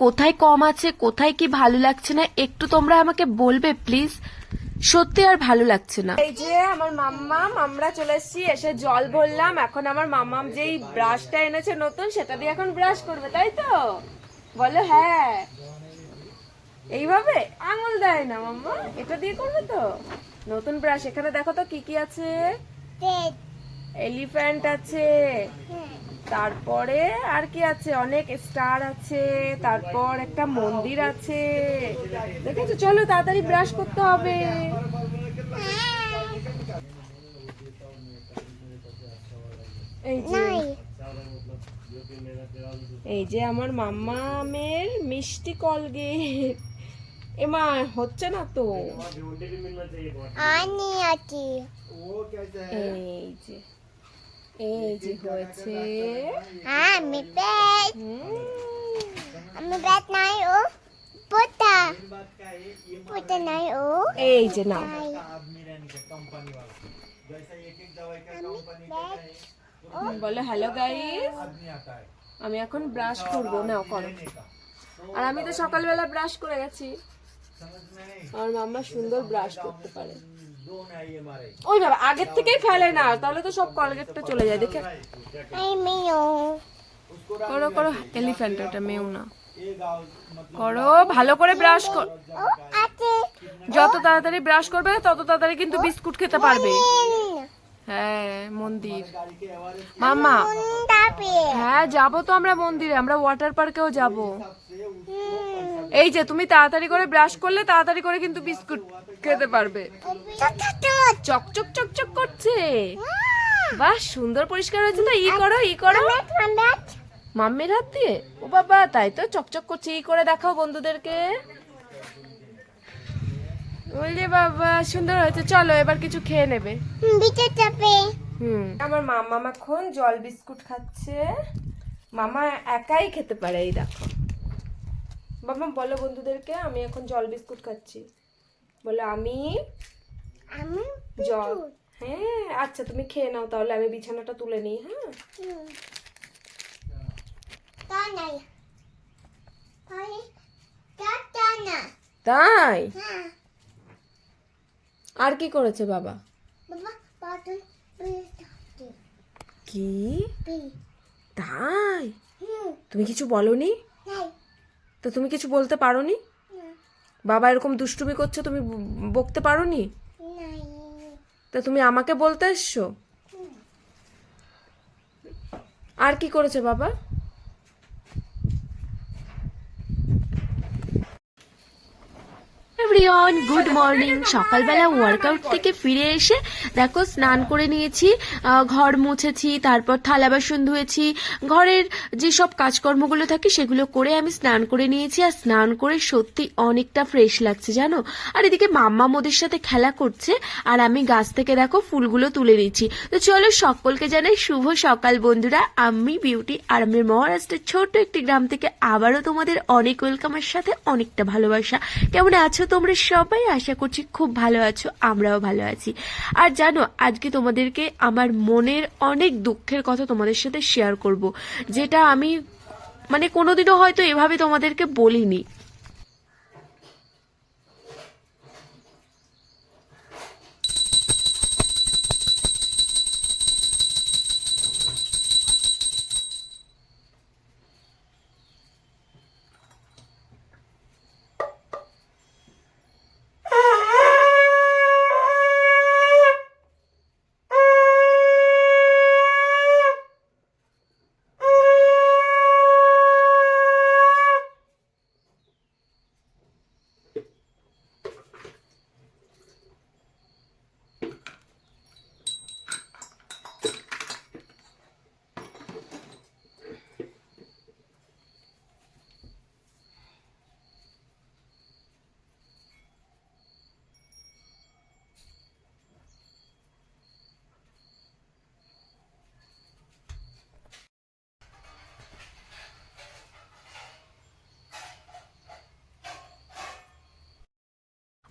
কোথায় কম আছে, কোথায় কি ভালো লাগছে না একটু তোমরা আমাকে বলবে প্লিজ। সত্যি আর ভালো লাগছে না। এই যে আমার মাম্মাম, আমরা চলে এসেছি, এসে জল ভরলাম। এখন আমার মাম্মাম যেই ব্রাশটা এনেছে নতুন, সেটা দিয়ে এখন ব্রাশ করবে, তাই তো? বলো হ্যাঁ। এইভাবে আঙুল দেয় না মাম্মা, এটা দিয়ে করবে তো। নতুন ব্রাশ, এখানে দেখো তো কি কি আছে। এলিফ্যান্ট আছে, তারপরে আর কি আছে, অনেক স্টার আছে, তারপর একটা মন্দির আছে। দেখেছো, চলো তাড়াতাড়ি ব্রাশ করতে হবে। এই যে এই যে আমার মাম্মামের মিষ্টি কলগেট। এমা হচ্ছে না তো। এই যে এই যে হয়েছে। আমি পেট নাই ও পোতা পোতা নাই ও। এই যে নাও। বলো হ্যালো গাইস, আমি এখন ব্রাশ করব, নাও করো। আর আমি তো সকালবেলা ব্রাশ করে গেছি। আমার মাম্মা সুন্দর ব্রাশ করতে পারে। ওই বাবা, আগের থেকেই ফেলে না, তাহলে তো সব কলগেটটা চলে যায়। দেখে করো করো, এলিফ্যান্ট, ওটা মেও না। করো ভালো করে ব্রাশ কর। যত তাড়াতাড়ি ব্রাশ করবে তত তাড়াতাড়ি কিন্তু বিস্কুট খেতে পারবে। হ্যাঁ মন্দির মাম্মা, হ্যাঁ যাবো তো আমরা মন্দিরে, আমরা ওয়াটার পার্কেও যাব। এই যে তুমি তাড়াতাড়ি করে ব্রাশ করলে তাড়াতাড়ি করে কিন্তু বিস্কুট খেতে পারবে। চকচক চকচক করছে, বাহ সুন্দর পরিষ্কার হয়েছে তো। ই করো ই করো, মাম্মির হাত দিয়ে। ও বাবা, তাই তো চকচক করছে। ই করে দেখাও বন্ধুদেরকে। বললে বাবা সুন্দর হয়েছে। চলো এবার কিছু খেয়ে নেবে। আমার মামা এখন জল বিস্কুট খাচ্ছে। মামা একাই খেতে পারে, এই দেখো। বাবা বলো বন্ধুদেরকে, আমি এখন জল বিস্কুট খাচ্ছি। বলো আমি জল। হ্যাঁ আচ্ছা, তুমি খেয়ে নাও তাহলে, আমি বিছানাটা তুলে নিই। হ্যাঁ তাই? আর কি করেছে বাবা? কি তাই? তুমি কিছু বলনি তো? তুমি কিছু বলতে পারোনি? বাবা এরকম দুষ্টুমি করছো, তুমি বকতে পারোনি? তা তুমি আমাকে বলতে এসছো? আর কি করেছে বাবা? Everyone good morning. সকালবেলা ওয়ার্কআউট থেকে ফিরে এসে দেখো স্নান করে নিয়েছি, ঘর মুছেছি, তারপর থালা বাসন ধুয়েছি, ঘরের যে সব কাজকর্মগুলো থাকে সেগুলো করে আমি স্নান করে নিয়েছি। আর স্নান করে সত্যি অনেকটা ফ্রেশ লাগছে জানো। আর এদিকে মাম্মা মোদের সাথে খেলা করছে, আর আমি গাছ থেকে দেখো ফুলগুলো তুলে নিচ্ছি। তো চলো সকলকে জানাই শুভ সকাল বন্ধুরা। আমি বিউটি, আর আমি মহারাষ্ট্রের ছোট্ট একটি গ্রাম থেকে আবারও তোমাদের অনেক ওয়েলকামের সাথে অনেকটা ভালোবাসা। কেমন আছো তোমরা সবাই? আশা করছি খুব ভালো আছো, আমরাও ভালো আছি। আর জানো আজকে তোমাদেরকে আমার মনের অনেক দুঃখের কথা তোমাদের সাথে শেয়ার করব, যেটা আমি মানে কোনোদিনও হয়তো এভাবে তোমাদেরকে বলিনি।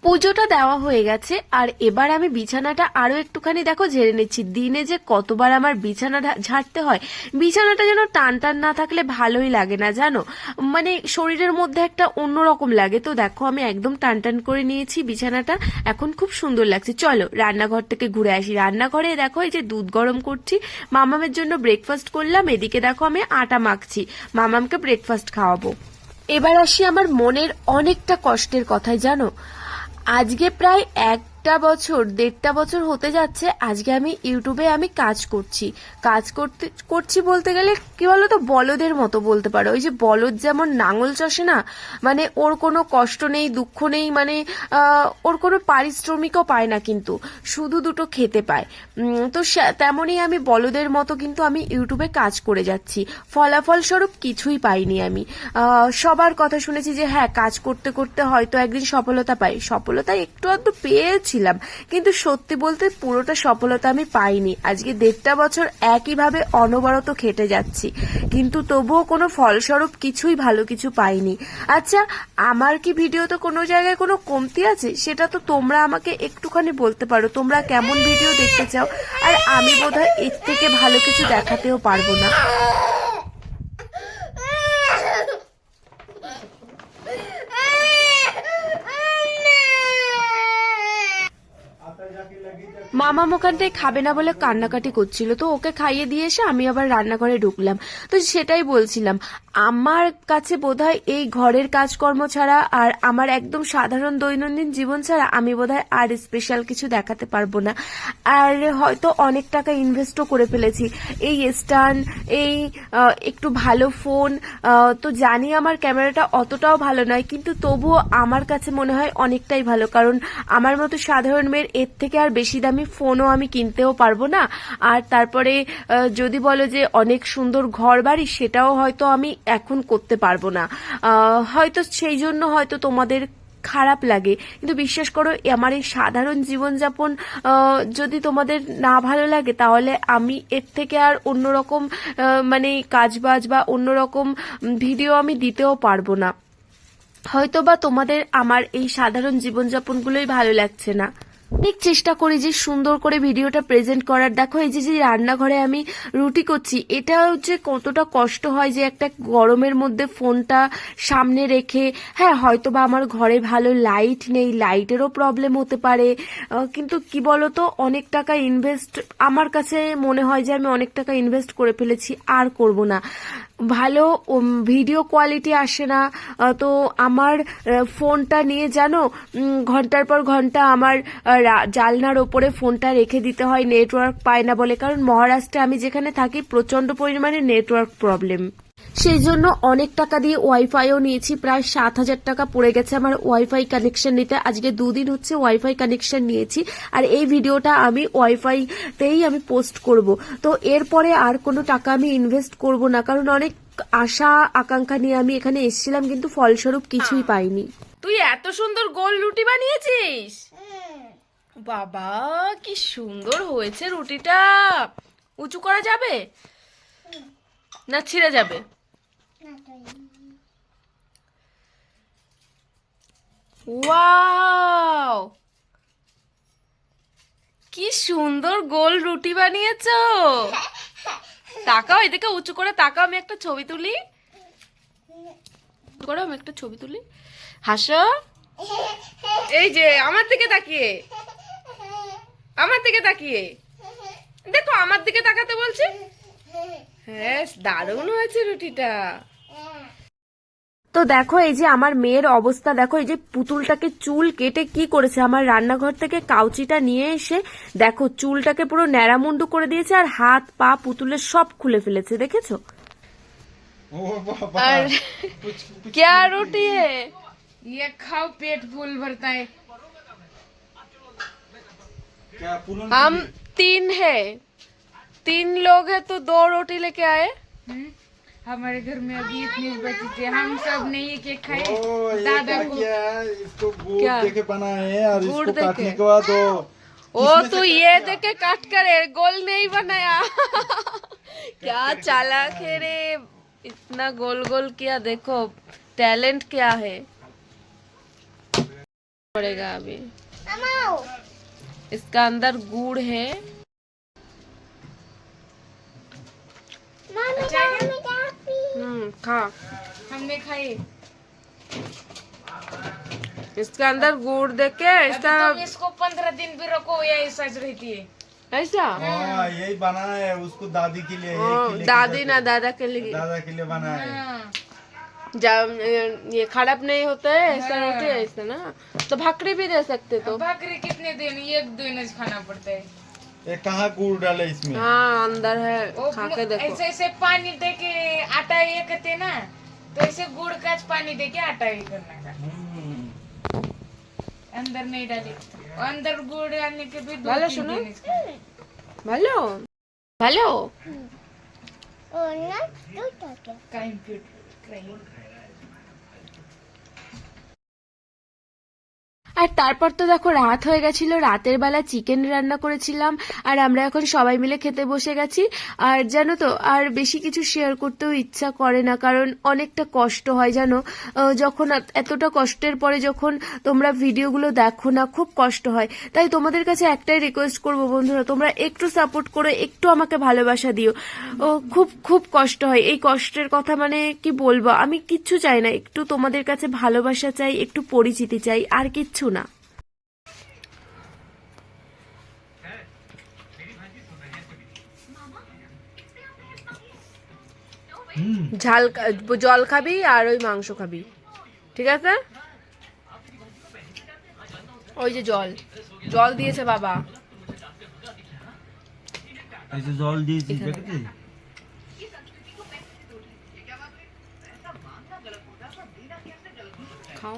পুজোটা দেওয়া হয়ে গেছে আর এবার আমি বিছানাটা আরো একটুখানি দেখো ঝেড়ে নিচ্ছি। দিনে যে কতবার আমার বিছানা ঝাড়তে হয়, বিছানাটা যেন টান টান না থাকলে ভালোই লাগে না জানো, মানে শরীরের মধ্যে একটা অন্যরকম লাগে। তো দেখো আমি একদম টান টান করে নিয়েছি বিছানাটা, এখন খুব সুন্দর লাগছে। চলো রান্নাঘর থেকে ঘুরে আসি। রান্নাঘরে দেখো এই যে দুধ গরম করছি, মামামের জন্য ব্রেকফাস্ট করলাম। এদিকে দেখো আমি আটা মাখছি, মামামকে ব্রেকফাস্ট খাওয়াবো। এবার আসি আমার মনের অনেকটা কষ্টের কথায় জানো। আজকে প্রায় 1.5 বছর হতে যাচ্ছে আজকে আমি ইউটিউবে আমি কাজ করছি বলতে গেলে কি বলতো, বলদের মতো বলতে পারো। ওই যে বলদ যেমন নাঙল চষে না, মানে ওর কোনো কষ্ট নেই দুঃখ নেই, মানে ওর কোনো পারিশ্রমিকও পায় না, কিন্তু শুধু দুটো খেতে পায়। তো তেমনই আমি বলদের মতো কিন্তু আমি ইউটিউবে কাজ করে যাচ্ছি, ফলাফল স্বরূপ কিছুই পাইনি আমি। সবার কথা শুনেছি যে হ্যাঁ কাজ করতে করতে হয়তো একদিন সফলতা পাই, সফলতা একটু আধটু পেয়েছিলাম, কিন্তু সত্যি বলতে পুরোটা সফলতা আমি পাইনি। আজকে 1.5 বছর একইভাবে অনবরত খেটে যাচ্ছি, কিন্তু তবুও কোনো ফলস্বরূপ কিছুই ভালো কিছু পাইনি। আচ্ছা আমার কি ভিডিওতে কোনো জায়গায় কোনো কমতি আছে, সেটা তো তোমরা আমাকে একটুখানি বলতে পারো, তোমরা কেমন ভিডিও দেখতে চাও। আর আমি বোধহয় এর থেকে ভালো কিছু দেখাতেও পারবো না। মামা ওখানটায় খাবে না বলে কান্নাকাটি করছিল, তো ওকে খাইয়ে দিয়ে এসে আমি আবার রান্নাঘরে ঢুকলাম। তো সেটাই বলছিলাম, আমার কাছে বোধহয় এই ঘরের কাজকর্ম ছাড়া আর আমার একদম সাধারণ দৈনন্দিন জীবন ছাড়া আমি বোধহয় আর স্পেশাল কিছু দেখাতে পারবো না। আর হয়তো অনেক টাকা ইনভেস্টও করে ফেলেছি, এই স্ট্যান্ড, এই একটু ভালো ফোন। তো জানি আমার ক্যামেরাটা অতটাও ভালো নয়, কিন্তু তবুও আমার কাছে মনে হয় অনেকটাই ভালো, কারণ আমার মতো সাধারণ মেয়ের এর থেকে আর বেশি দামি ফোনও আমি কিনতেও পারবো না। আর তারপরে যদি বলো যে অনেক সুন্দর ঘর বাড়ি, সেটাও হয়তো আমি এখন করতে পারবো না। হয়তো সেই জন্য হয়তো তোমাদের খারাপ লাগে, কিন্তু বিশ্বাস করো আমার এই সাধারণ জীবনযাপন যদি তোমাদের না ভালো লাগে, তাহলে আমি এর থেকে আর অন্যরকম মানে কাজবাজ বা অন্যরকম ভিডিও আমি দিতেও পারবো না। হয়তো বা তোমাদের আমার এই সাধারণ জীবনযাপনগুলোই ভালো লাগছে না। অনেক চেষ্টা করি যে সুন্দর করে ভিডিওটা প্রেজেন্ট করার। দেখো এই যে রান্নাঘরে আমি রুটি করছি, এটা হচ্ছে কতটা কষ্ট হয় যে একটা গরমের মধ্যে ফোনটা সামনে রেখে। হ্যাঁ হয়তো বা আমার ঘরে ভালো লাইট নেই, লাইটেরও প্রবলেম হতে পারে, কিন্তু কি বলতো অনেক টাকা ইনভেস্ট, আমার কাছে মনে হয় যে আমি অনেক টাকা ইনভেস্ট করে ফেলেছি, আর করব না। ভালো ভিডিও কোয়ালিটি আসে না, তো আমার ফোনটা নিয়ে জানো ঘন্টার পর ঘন্টা আমার জানলার ওপরে ফোনটা রেখে দিতে হয়, নেটওয়ার্ক পায় না বলে, কারণ মহারাষ্ট্রে আমি যেখানে থাকি প্রচন্ড পরিমাণে নেটওয়ার্ক প্রবলেম। সেই জন্য অনেক টাকা দিয়ে ওয়াইফাইও নিয়েছি, প্রায় 7,000 টাকা পড়ে গেছে আমার ওয়াইফাই কানেকশন নিতে। আজকে 2 দিন হচ্ছে ওয়াইফাই কানেকশন নিয়েছি, আর এই ভিডিওটা আমি ওয়াইফাইতেই আমি পোস্ট করব। তো এরপরে আর কোনো টাকা আমি ইনভেস্ট করব না, কারণ অনেক আশা আকাঙ্ক্ষা নিয়ে আমি এখানে এসেছিলাম, কিন্তু ফলস্বরূপ কিছুই পাইনি। তুই এত সুন্দর গোল রুটি বানিয়েছিস, বাবা কি সুন্দর হয়েছে রুটিটা। উঁচু করা যাবে না ছিঁড়ে যাবে? ওয়াও কি সুন্দর গোল রুটি বানিয়েছো। তাকাও এদিকে, উঁচু করে তাকাও, আমি একটা ছবি তুলি। করো, আমি একটা ছবি তুলি, হাসো। এই যে আমার দিকে তাকিয়ে, আমার দিকে তাকিয়ে দেখো, আমার দিকে তাকাতে বলছি। হ্যাঁ দারুণ হয়েছে রুটিটা। তো দেখো এই যে আমার মেয়ের অবস্থা দেখো, এই যে পুতুলটাকে চুল কেটে কি করেছে, আমার রান্নাঘর থেকে কাউচিটা নিয়ে এসে দেখো চুলটাকে পুরো ন্যাড়ামুন্ডু করে দিয়েছে, আর হাত পা পুতুলের সব খুলে ফেলেছে, দেখেছো? আর क्या रोटी है ये खाओ पेट फूल भरता है। हम 3 है, 3 लोग हैं तो 2 रोटी लेके आए। हमारे घर में अभी इतने बचे थे, हम सब ने एक एक खाए। दादा को इसको गुड़ क्या? देके बना है, और गुड़ इसको काटने देके? के बाद ओ तो ये देखे काट करे, गोल नहीं बनाया। क्या चालाक है रे, इतना गोल गोल किया, देखो टैलेंट क्या है। पड़ेगा अभी। मामा इसका अंदर गुड़ है। मम्मी खा। हमने खाए। इसके अंदर गुड़ देके ऐसा तुम इसको 15 दिन भी रखो या ऐसा रहती है। ऐसा हाँ यही बनाया है उसको दादी के लिए, दादी ना दादा के लिए दादा के लिए बनाया है। हाँ। जब ये खराब नहीं होता है ऐसा रोटी है ऐसा ना, तो भाकरी भी दे सकते तो। भाकरी कितने दिन, एक दिन खाना पड़ता है। ये कहाँ गुड़ डाले इसमें? हाँ अंदर है, वो खा के देखो। ऐसे ऐसे पानी दे के आटा ये करते ना, तो ऐसे गुड़ का पानी दे के आटा ये करना का। अंदर नहीं डाले, अंदर गुड़ डालने के भी 2-3 सुनो। दिन इसका। ভালো ভালো और ना टूटा क्या कहीं আর তারপর তো দেখো রাত হয়ে গেছিল, রাতের বেলা চিকেন রান্না করেছিলাম আর আমরা এখন সবাই মিলে খেতে বসে গেছি। আর জানো তো আর বেশি কিছু শেয়ার করতেও ইচ্ছা করে না, কারণ অনেকটা কষ্ট হয় জানো, যখন এতটা কষ্টের পরে যখন তোমরা ভিডিওগুলো দেখো না খুব কষ্ট হয়। তাই তোমাদের কাছে একটাই রিকোয়েস্ট করবো বন্ধুরা, তোমরা একটু সাপোর্ট করো, একটু আমাকে ভালোবাসা দিও। খুব খুব কষ্ট হয়, এই কষ্টের কথা মানে কি বলবো, আমি কিচ্ছু চাই না, একটু তোমাদের কাছে ভালোবাসা চাই, একটু পরিচিতি চাই, আর কিচ্ছু না। ঝাল জল খাবি আর ওই মাংস খাবি, ঠিক আছে? ওই যে জল জল দিয়েছে বাবা, এই যে জল দিয়েছি দেখেছি। খাও।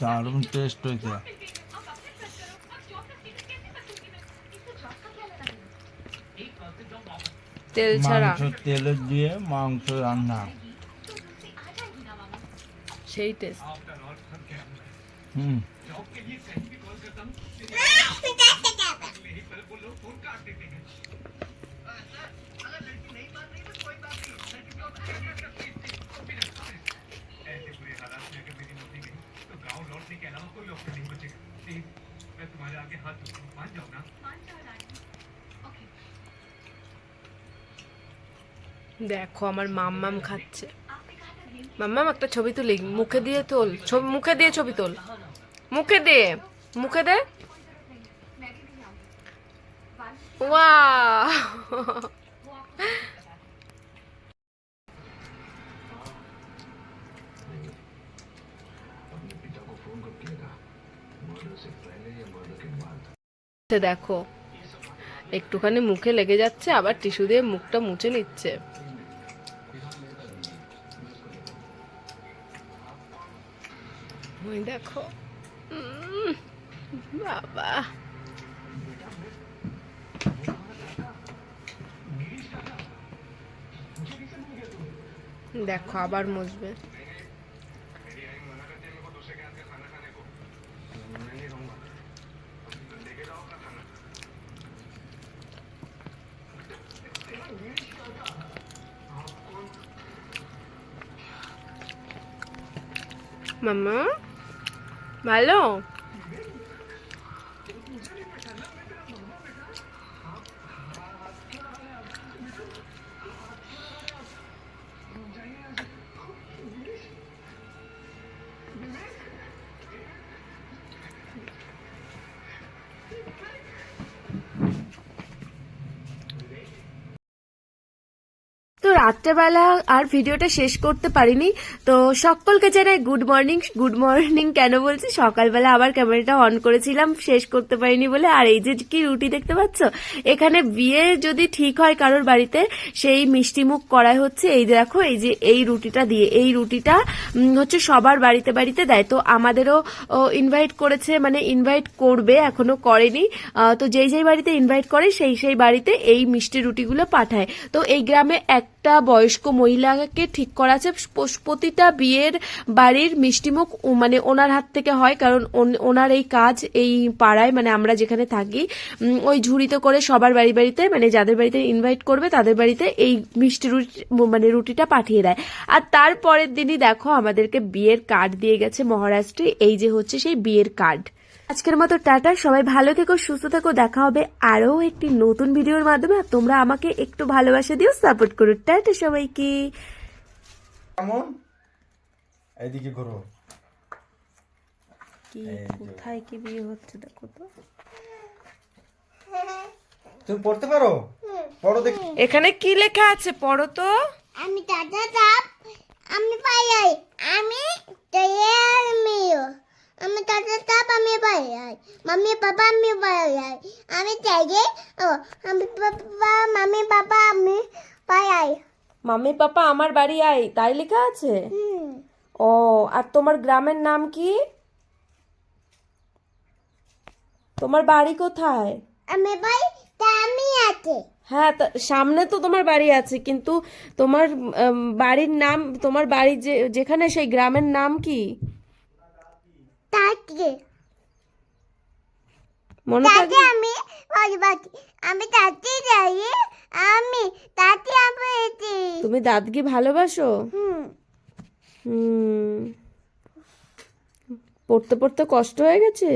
দারুণ টেস্ট হয়েছে। তেল ছাড়া মাংস তেলে দিয়ে মাংস রান্না, সেই টেস্ট। দেখো আমার মাম্মাম খাচ্ছে। মাম্মাম একটা ছবি তুলি, মুখে দিয়ে তোল, মুখে দিয়ে ছবি তোল, মুখে দিয়ে, মুখে দে। ওয়াও দেখো একটুখানি মুখে লেগে যাচ্ছে, আবার টিস্যু দিয়ে মুখটা মুছে নিচ্ছে। ওই দেখো বাবা, দেখো আবার মুছবে। মাম্মা ভালো? তো রাত্রেবেলা আর ভিডিওটা শেষ করতে পারিনি, তো সকলকে জানাই গুড মর্নিং। গুড মর্নিং কেন বলছি, সকালবেলা আবার ক্যামেরাটা অন করেছিলাম, শেষ করতে পারিনি বলে। আর এই যে কি রুটি দেখতে পাচ্ছ, এখানে বিয়ে যদি ঠিক হয় কারোর বাড়িতে, সেই মিষ্টি মুখ করাই হচ্ছে। এই দেখো এই যে এই রুটিটা দিয়ে, এই রুটিটা হচ্ছে সবার বাড়িতে বাড়িতে দেয়। তো আমাদেরও ইনভাইট করেছে, মানে ইনভাইট করবে, এখনো করেনি। তো যেই যেই বাড়িতে ইনভাইট করে সেই সেই বাড়িতে এই মিষ্টি রুটিগুলো পাঠায়। তো এই গ্রামে একটা বয়স্ক মহিলাকে ঠিক করা আছে। প্রতিটা বিয়ের বাড়ির মিষ্টিমুখ মানে ওনার হাত থেকে হয়, কারণ ওনার এই কাজ এই পাড়ায় মানে আমরা যেখানে থাকি ওই ঝুড়িতে করে সবার বাড়ি বাড়িতে মানে যাদের বাড়িতে ইনভাইট করবে তাদের বাড়িতে এই মিষ্টি রুটি মানে রুটিটা পাঠিয়ে দেয়। আর তারপরের দিনই দেখো আমাদেরকে বিয়ের কার্ড দিয়ে গেছে মহারাষ্ট্রে। এই যে হচ্ছে সেই বিয়ের কার্ড। আজকের মতো টাটা, সবাই ভালো থেকো, সুস্থ থেকো, দেখা হবে আরো একটি নতুন ভিডিওর মাধ্যমে। আর তোমরা আমাকে একটু ভালোবাসা দিও, সাপোর্ট করো। টাটা সবাইকে। কেমন এইদিকে ঘুরো। কি কোথায় কি বিয়ে হচ্ছে দেখো তো। তুমি পড়তে পারো? পড়ো দেখি। এখানে কি লেখা আছে পড়ো তো। আমি দাদা তাপ আমি পাই আমি তৈয়ার মেয়ে আমি দাদা তাপ আমি পাই মাম্মি পাপা আমি পাই আমি চাইলে ও আমি পাপা মাম্মি পাপা আমি পাই মাম্মি পাপা আমার বাড়ি আয়, তাই লেখা আছে। ও, আর তোমার গ্রামের নাম কি? তোমার বাড়ি কোথায়? আমি পাই তা আমি আছে হ্যাঁ, সামনে তো তোমার বাড়ি আছে, কিন্তু তোমার বাড়ির নাম, তোমার বাড়ি যেখানে সেই গ্রামের নাম কি তাকে মনে তাকে থাকে? আমি বাড়ি আমি তাতে যাই আমি তাতে আমি তুমি দাদকে ভালোবাসো? হুম হুম, পড়তে পড়তে কষ্ট হয়ে গেছে।